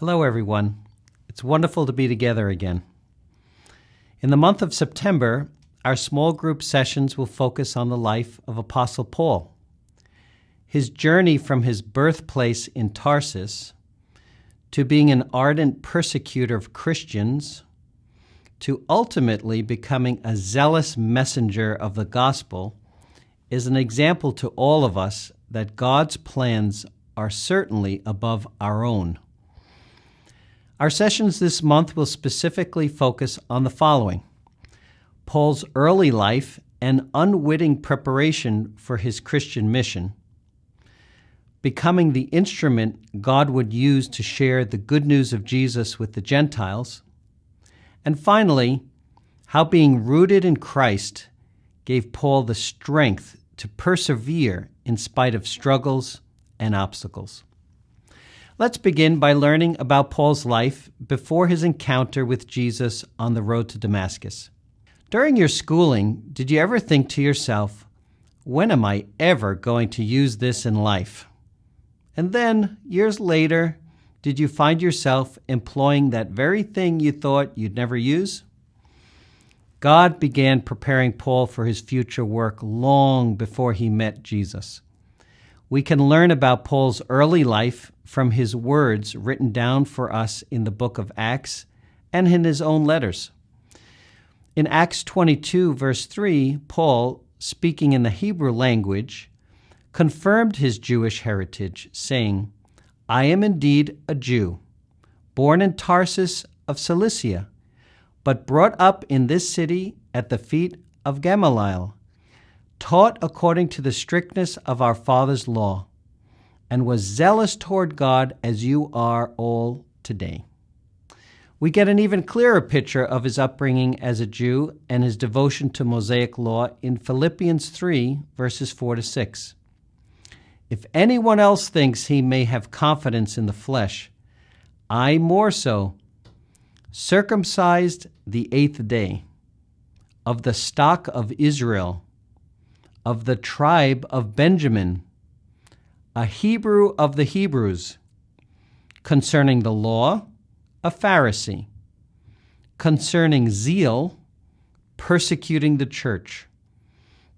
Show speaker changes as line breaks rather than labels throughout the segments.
Hello, everyone. It's wonderful to be together again. In the month of September, our small group sessions will focus on the life of Apostle Paul. His journey from his birthplace in Tarsus to being an ardent persecutor of Christians to ultimately becoming a zealous messenger of the gospel is an example to all of us that God's plans are certainly above our own. Our sessions this month will specifically focus on the following: Paul's early life and unwitting preparation for his Christian mission, becoming the instrument God would use to share the good news of Jesus with the Gentiles, and finally, how being rooted in Christ gave Paul the strength to persevere in spite of struggles and obstacles. Let's begin by learning about Paul's life before his encounter with Jesus on the road to Damascus. During your schooling, did you ever think to yourself, when am I ever going to use this in life? And then, years later, did you find yourself employing that very thing you thought you'd never use? God began preparing Paul for his future work long before he met Jesus. We can learn about Paul's early life from his words written down for us in the book of Acts and in his own letters. In Acts 22, verse 3, Paul, speaking in the Hebrew language, confirmed his Jewish heritage, saying, "I am indeed a Jew, born in Tarsus of Cilicia, but brought up in this city at the feet of Gamaliel, taught according to the strictness of our father's law, and was zealous toward God as you are all today." We get an even clearer picture of his upbringing as a Jew and his devotion to Mosaic law in Philippians 3, verses 4 to 6. "If anyone else thinks he may have confidence in the flesh, I more so, circumcised the 8th day, of the stock of Israel, of the tribe of Benjamin, a Hebrew of the Hebrews, concerning the law, a Pharisee, concerning zeal, persecuting the church,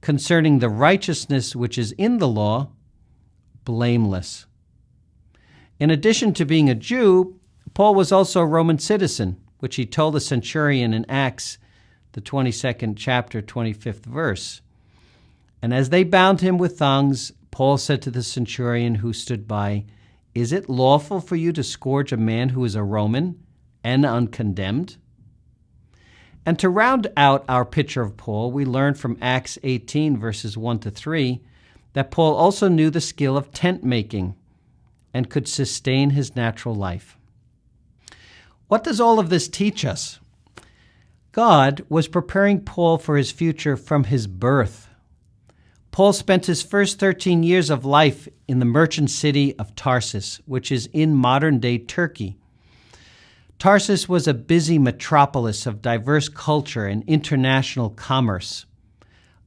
concerning the righteousness which is in the law, blameless." In addition to being a Jew, Paul was also a Roman citizen, which he told the centurion in Acts, the 22nd chapter, 25th verse. And as they bound him with thongs, Paul said to the centurion who stood by, "Is it lawful for you to scourge a man who is a Roman and uncondemned?" And to round out our picture of Paul, we learn from Acts 18, verses 1 to 3, that Paul also knew the skill of tent making and could sustain his natural life. What does all of this teach us? God was preparing Paul for his future from his birth. Paul spent his first 13 years of life in the merchant city of Tarsus, which is in modern-day Turkey. Tarsus was a busy metropolis of diverse culture and international commerce,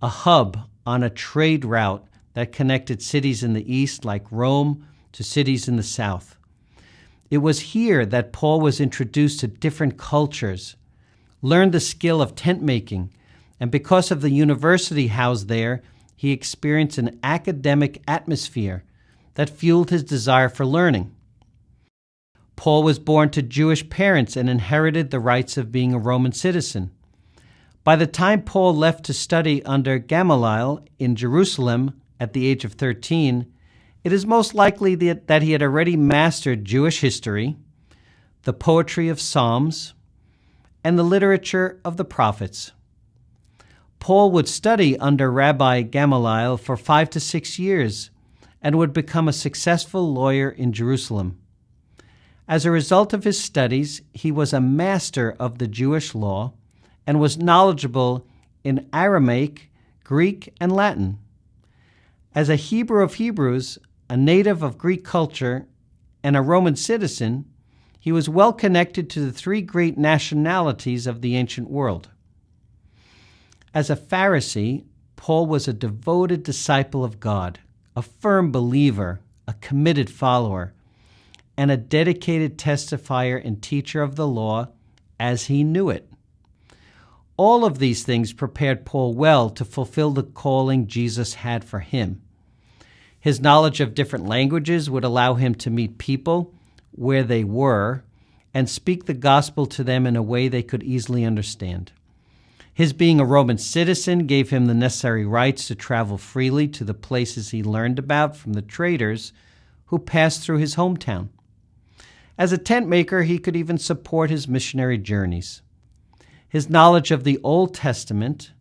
a hub on a trade route that connected cities in the east like Rome to cities in the south. It was here that Paul was introduced to different cultures, learned the skill of tent making, and because of the university housed there, he experienced an academic atmosphere that fueled his desire for learning. Paul was born to Jewish parents and inherited the rights of being a Roman citizen. By the time Paul left to study under Gamaliel in Jerusalem at the age of 13, it is most likely that he had already mastered Jewish history, the poetry of Psalms, and the literature of the prophets. Paul would study under Rabbi Gamaliel for 5 to 6 years and would become a successful lawyer in Jerusalem. As a result of his studies, he was a master of the Jewish law and was knowledgeable in Aramaic, Greek, and Latin. As a Hebrew of Hebrews, a native of Greek culture, and a Roman citizen, he was well connected to the 3 great nationalities of the ancient world. As a Pharisee, Paul was a devoted disciple of God, a firm believer, a committed follower, and a dedicated testifier and teacher of the law as he knew it. All of these things prepared Paul well to fulfill the calling Jesus had for him. His knowledge of different languages would allow him to meet people where they were and speak the gospel to them in a way they could easily understand. His being a Roman citizen gave him the necessary rights to travel freely to the places he learned about from the traders who passed through his hometown. As a tent maker, he could even support his missionary journeys. His knowledge of the Old Testament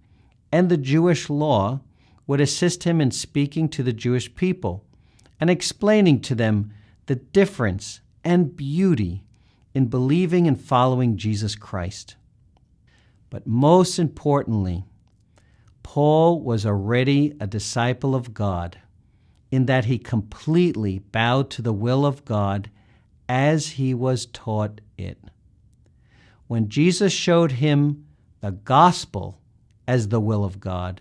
and the Jewish law would assist him in speaking to the Jewish people and explaining to them the difference and beauty in believing and following Jesus Christ. But most importantly, Paul was already a disciple of God in that he completely bowed to the will of God as he was taught it. When Jesus showed him the gospel as the will of God,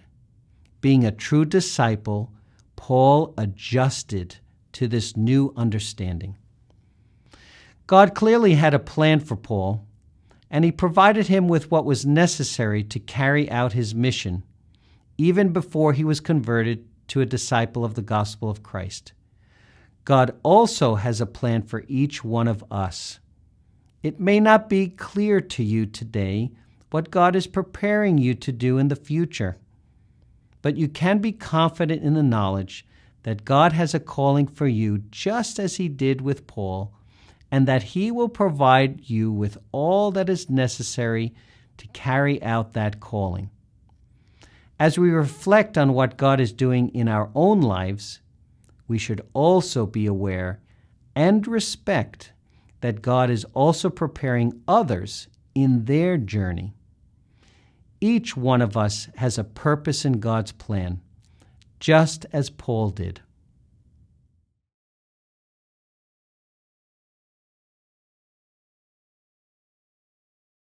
being a true disciple, Paul adjusted to this new understanding. God clearly had a plan for Paul, and he provided him with what was necessary to carry out his mission, even before he was converted to a disciple of the gospel of Christ. God also has a plan for each one of us. It may not be clear to you today what God is preparing you to do in the future, but you can be confident in the knowledge that God has a calling for you just as he did with Paul, and that he will provide you with all that is necessary to carry out that calling. As we reflect on what God is doing in our own lives, we should also be aware and respect that God is also preparing others in their journey. Each one of us has a purpose in God's plan, just as Paul did.